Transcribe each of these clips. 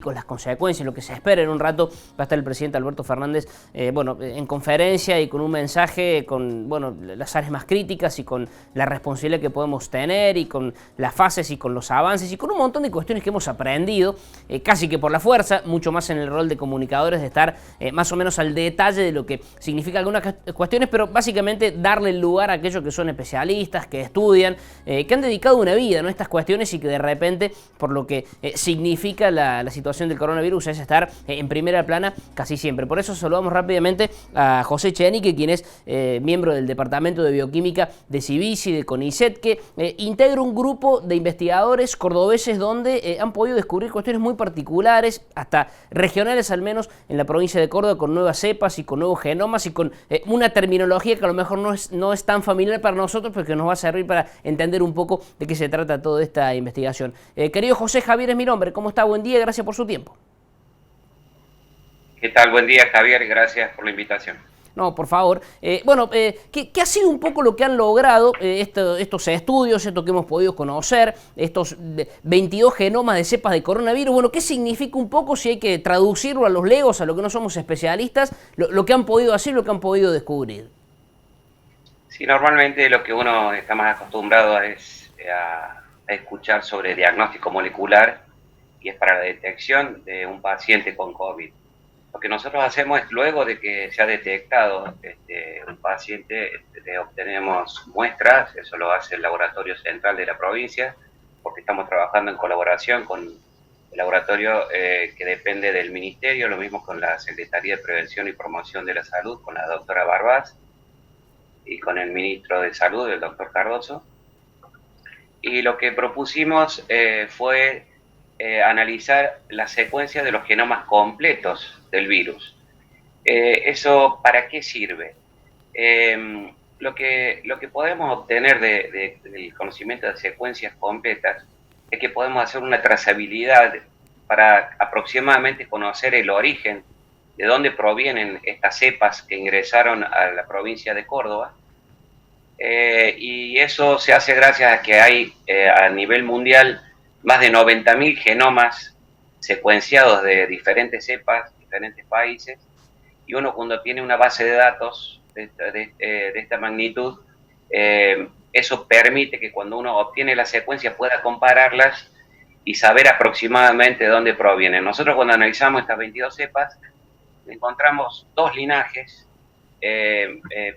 con las consecuencias, lo que se espera. En un rato va a estar el presidente Alberto Fernández en conferencia y con un mensaje con las áreas más críticas y con la responsabilidad que podemos tener y con las fases y con los avances y con un montón de cuestiones que hemos aprendido casi que por la fuerza, mucho más en el rol de comunicadores, de estar más o menos al detalle de lo que significa algunas cuestiones, pero básicamente darle el lugar a aquellos que son especialistas, que estudian, que han dedicado una vida, ¿no?, a estas cuestiones y que de repente, por lo que significa la situación del coronavirus, es estar en primera plana casi siempre. Por eso saludamos rápidamente a José Echenique, quien es miembro del Departamento de Bioquímica de CIVISI, de CONICET, que integra un grupo de investigadores cordobeses donde han podido descubrir cuestiones muy particulares, hasta regionales al menos, en la provincia de Córdoba, con nuevas cepas y con nuevos genomas y con una terminología que a lo mejor no es tan familiar para nosotros, pero que nos va a servir para entender un poco de qué se trata toda esta investigación. Querido José, Javier es mi nombre. ¿Cómo está? Buen día, gracias por su tiempo. ¿Qué tal? Buen día, Javier. Gracias por la invitación. No, por favor. ¿Qué ha sido un poco lo que han logrado estos estudios, esto que hemos podido conocer, estos 22 genomas de cepas de coronavirus? Bueno, ¿qué significa un poco, si hay que traducirlo a los legos, a lo que no somos especialistas, lo que han podido hacer, lo que han podido descubrir? Sí, normalmente lo que uno está más acostumbrado es a escuchar sobre diagnóstico molecular y es para la detección de un paciente con COVID. Lo que nosotros hacemos es, luego de que se ha detectado un paciente, obtenemos muestras. Eso lo hace el Laboratorio Central de la provincia, porque estamos trabajando en colaboración con el laboratorio que depende del Ministerio, lo mismo con la Secretaría de Prevención y Promoción de la Salud, con la doctora Barbás, y con el Ministro de Salud, el doctor Cardoso. Y lo que propusimos fue analizar la secuencia de los genomas completos del virus. ¿Eso para qué sirve? Lo que podemos obtener del conocimiento de secuencias completas es que podemos hacer una trazabilidad para aproximadamente conocer el origen, de dónde provienen estas cepas que ingresaron a la provincia de Córdoba. Y eso se hace gracias a que hay a nivel mundial más de 90.000 genomas secuenciados de diferentes cepas, diferentes países, y uno, cuando tiene una base de datos de esta magnitud, eso permite que cuando uno obtiene la secuencia pueda compararlas y saber aproximadamente de dónde provienen. Nosotros, cuando analizamos estas 22 cepas, encontramos dos linajes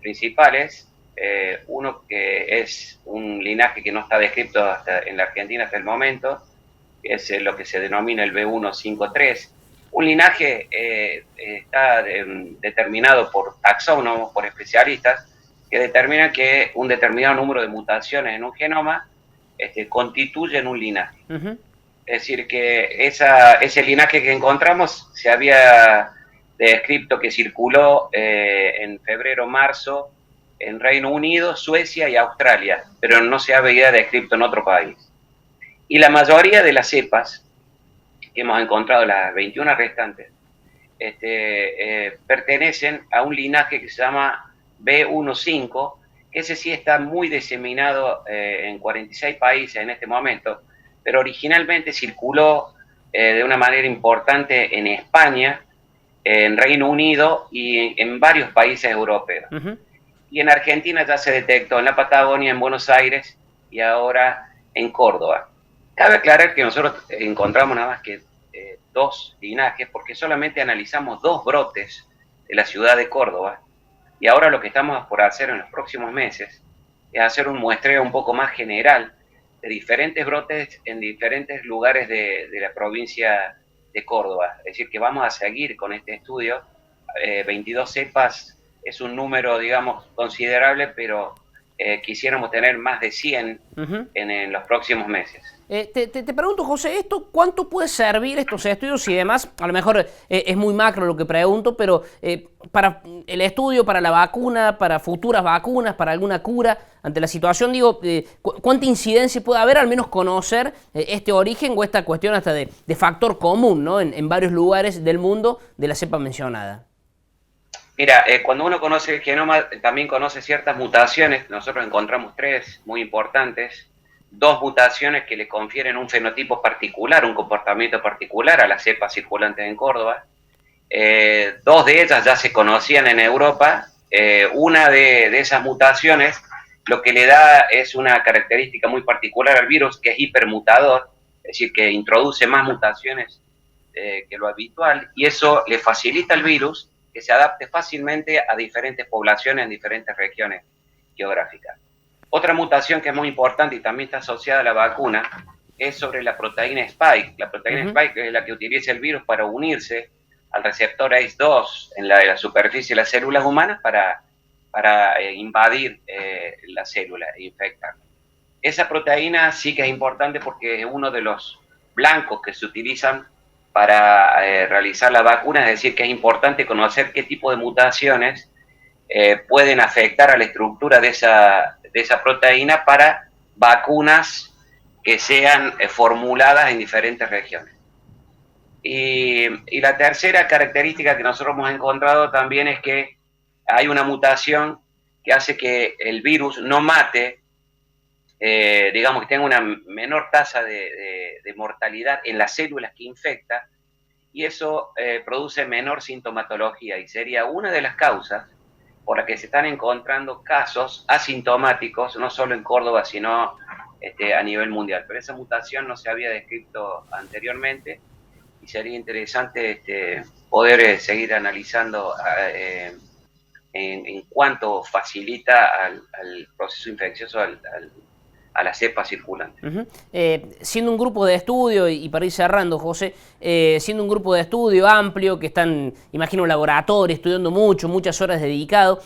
principales. Uno que es un linaje que no está descrito en la Argentina hasta el momento, que es lo que se denomina el B153. Un linaje está determinado por taxónomos, por especialistas, que determinan que un determinado número de mutaciones en un genoma constituyen un linaje. Es decir, que ese linaje que encontramos se había descrito, que circuló en febrero, marzo, en Reino Unido, Suecia y Australia, pero no se había descrito en otro país. Y la mayoría de las cepas que hemos encontrado, las 21 restantes, pertenecen a un linaje que se llama B15, que ese sí está muy diseminado en 46 países en este momento, pero originalmente circuló de una manera importante en España, en Reino Unido y en varios países europeos. Y en Argentina ya se detectó en la Patagonia, en Buenos Aires y ahora en Córdoba. Cabe aclarar que nosotros encontramos nada más que dos linajes, porque solamente analizamos dos brotes de la ciudad de Córdoba, y ahora lo que estamos por hacer en los próximos meses es hacer un muestreo un poco más general de diferentes brotes en diferentes lugares de la provincia de Córdoba. Es decir, que vamos a seguir con este estudio. 22 cepas es un número, digamos, considerable, pero quisiéramos tener más de 100 en los próximos meses. Te pregunto, José, ¿cuánto puede servir estos estudios y demás? A lo mejor es muy macro lo que pregunto, pero para el estudio, para la vacuna, para futuras vacunas, para alguna cura ante la situación, digo, ¿cuánta incidencia puede haber al menos conocer este origen o esta cuestión hasta de factor común, ¿no?, en varios lugares del mundo de la cepa mencionada? Mira, cuando uno conoce el genoma, también conoce ciertas mutaciones. Nosotros encontramos 3 muy importantes. dos mutaciones que le confieren un fenotipo particular, un comportamiento particular a las cepas circulantes en Córdoba. Dos de ellas ya se conocían en Europa. Una de esas mutaciones lo que le da es una característica muy particular al virus, que es hipermutador, es decir, que introduce más mutaciones que lo habitual, y eso le facilita al virus que se adapte fácilmente a diferentes poblaciones en diferentes regiones geográficas. Otra mutación que es muy importante y también está asociada a la vacuna es sobre la proteína Spike. La proteína Spike es la que utiliza el virus para unirse al receptor ACE2 en la superficie de las células humanas para invadir la célula e infectar. Esa proteína sí que es importante porque es uno de los blancos que se utilizan para realizar la vacuna, es decir, que es importante conocer qué tipo de mutaciones pueden afectar a la estructura de esa proteína para vacunas que sean formuladas en diferentes regiones. Y la tercera característica que nosotros hemos encontrado también es que hay una mutación que hace que el virus no mate, digamos que tenga una menor tasa de mortalidad en las células que infecta, y eso produce menor sintomatología, y sería una de las causas por las que se están encontrando casos asintomáticos, no solo en Córdoba, sino a nivel mundial. Pero esa mutación no se había descrito anteriormente, y sería interesante poder seguir analizando en cuánto facilita al proceso infeccioso a la cepa circulante. Siendo un grupo de estudio, y para ir cerrando, José, siendo un grupo de estudio amplio, que están, imagino, en laboratorio, estudiando muchas horas dedicado,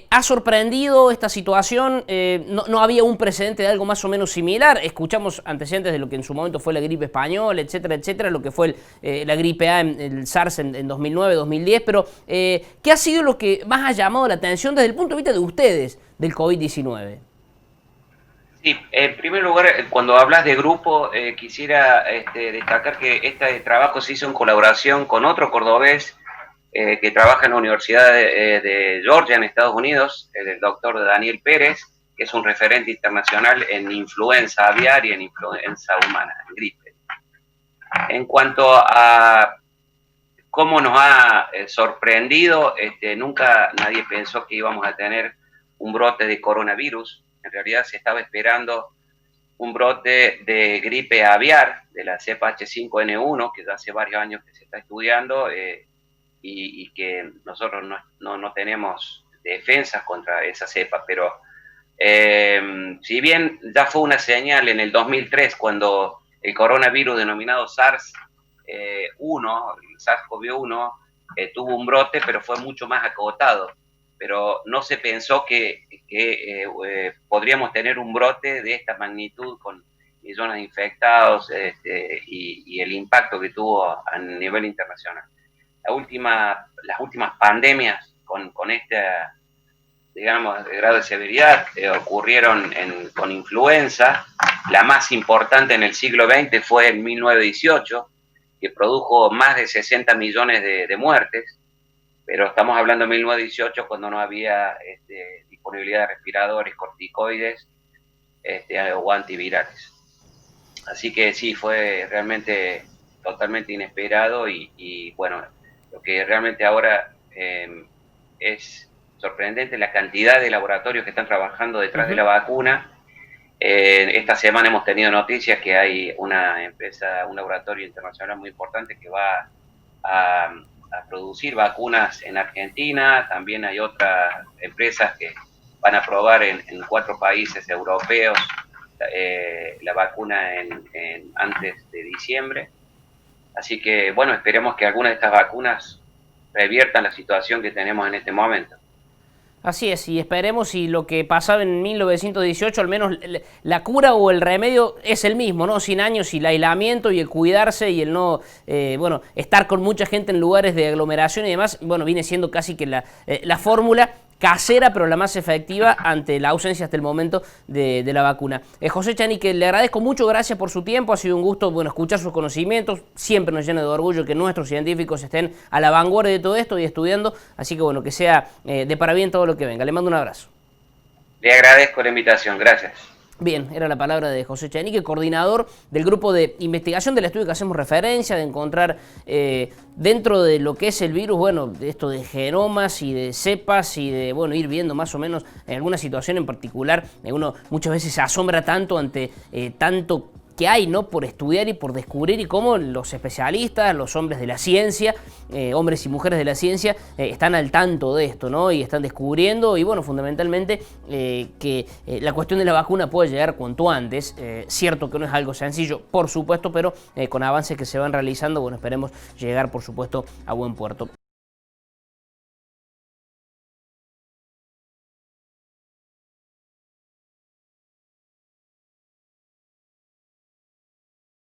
¿ha sorprendido esta situación? ¿No había un precedente de algo más o menos similar? Escuchamos antecedentes de lo que en su momento fue la gripe española, etcétera, lo que fue la gripe A, el SARS en 2009, 2010, pero ¿qué ha sido lo que más ha llamado la atención desde el punto de vista de ustedes del COVID-19? Sí, en primer lugar, cuando hablas de grupo, quisiera destacar que este trabajo se hizo en colaboración con otro cordobés que trabaja en la Universidad de Georgia, en Estados Unidos, el doctor Daniel Pérez, que es un referente internacional en influenza aviar y en influenza humana, en gripe. En cuanto a cómo nos ha sorprendido, nunca nadie pensó que íbamos a tener un brote de coronavirus. En realidad se estaba esperando un brote de gripe aviar, de la cepa H5N1, que ya hace varios años que se está estudiando y que nosotros no tenemos defensas contra esa cepa. Pero si bien ya fue una señal en el 2003, cuando el coronavirus denominado SARS-1, el SARS-CoV-1, tuvo un brote, pero fue mucho más acotado. Pero no se pensó que podríamos tener un brote de esta magnitud con millones de infectados y el impacto que tuvo a nivel internacional. Las últimas pandemias con este, digamos, grado de severidad ocurrieron con influenza. La más importante en el siglo XX fue en 1918, que produjo más de 60 millones de muertes. Pero estamos hablando de 1918, cuando no había disponibilidad de respiradores, corticoides o antivirales. Así que sí, fue realmente totalmente inesperado y bueno, lo que realmente ahora es sorprendente la cantidad de laboratorios que están trabajando detrás de la vacuna. Esta semana hemos tenido noticias que hay una empresa, un laboratorio internacional muy importante que va a producir vacunas en Argentina. También hay otras empresas que van a probar en 4 países europeos la vacuna antes de diciembre. Así que, bueno, esperemos que algunas de estas vacunas reviertan la situación que tenemos en este momento. Así es, y esperemos, y lo que pasaba en 1918, al menos la cura o el remedio es el mismo, ¿no? 100 años y el aislamiento y el cuidarse y el no, estar con mucha gente en lugares de aglomeración y demás, bueno, viene siendo casi que la fórmula casera, pero la más efectiva ante la ausencia hasta el momento de la vacuna. José Chanique, le agradezco mucho, gracias por su tiempo, ha sido un gusto, bueno, escuchar sus conocimientos, siempre nos llena de orgullo que nuestros científicos estén a la vanguardia de todo esto y estudiando, así que bueno, que sea de para bien todo lo que venga. Le mando un abrazo. Le agradezco la invitación, gracias. Bien, era la palabra de José Echenique, coordinador del grupo de investigación del estudio que hacemos referencia, de encontrar dentro de lo que es el virus, bueno, de esto de genomas y de cepas y de, bueno, ir viendo más o menos en alguna situación en particular. Uno muchas veces se asombra tanto ante tanto que hay, ¿no?, por estudiar y por descubrir, y cómo los especialistas, los hombres de la ciencia, hombres y mujeres de la ciencia, están al tanto de esto, ¿no?, y están descubriendo, y bueno, fundamentalmente que la cuestión de la vacuna puede llegar cuanto antes. Cierto que no es algo sencillo, por supuesto, pero con avances que se van realizando, bueno, esperemos llegar, por supuesto, a buen puerto.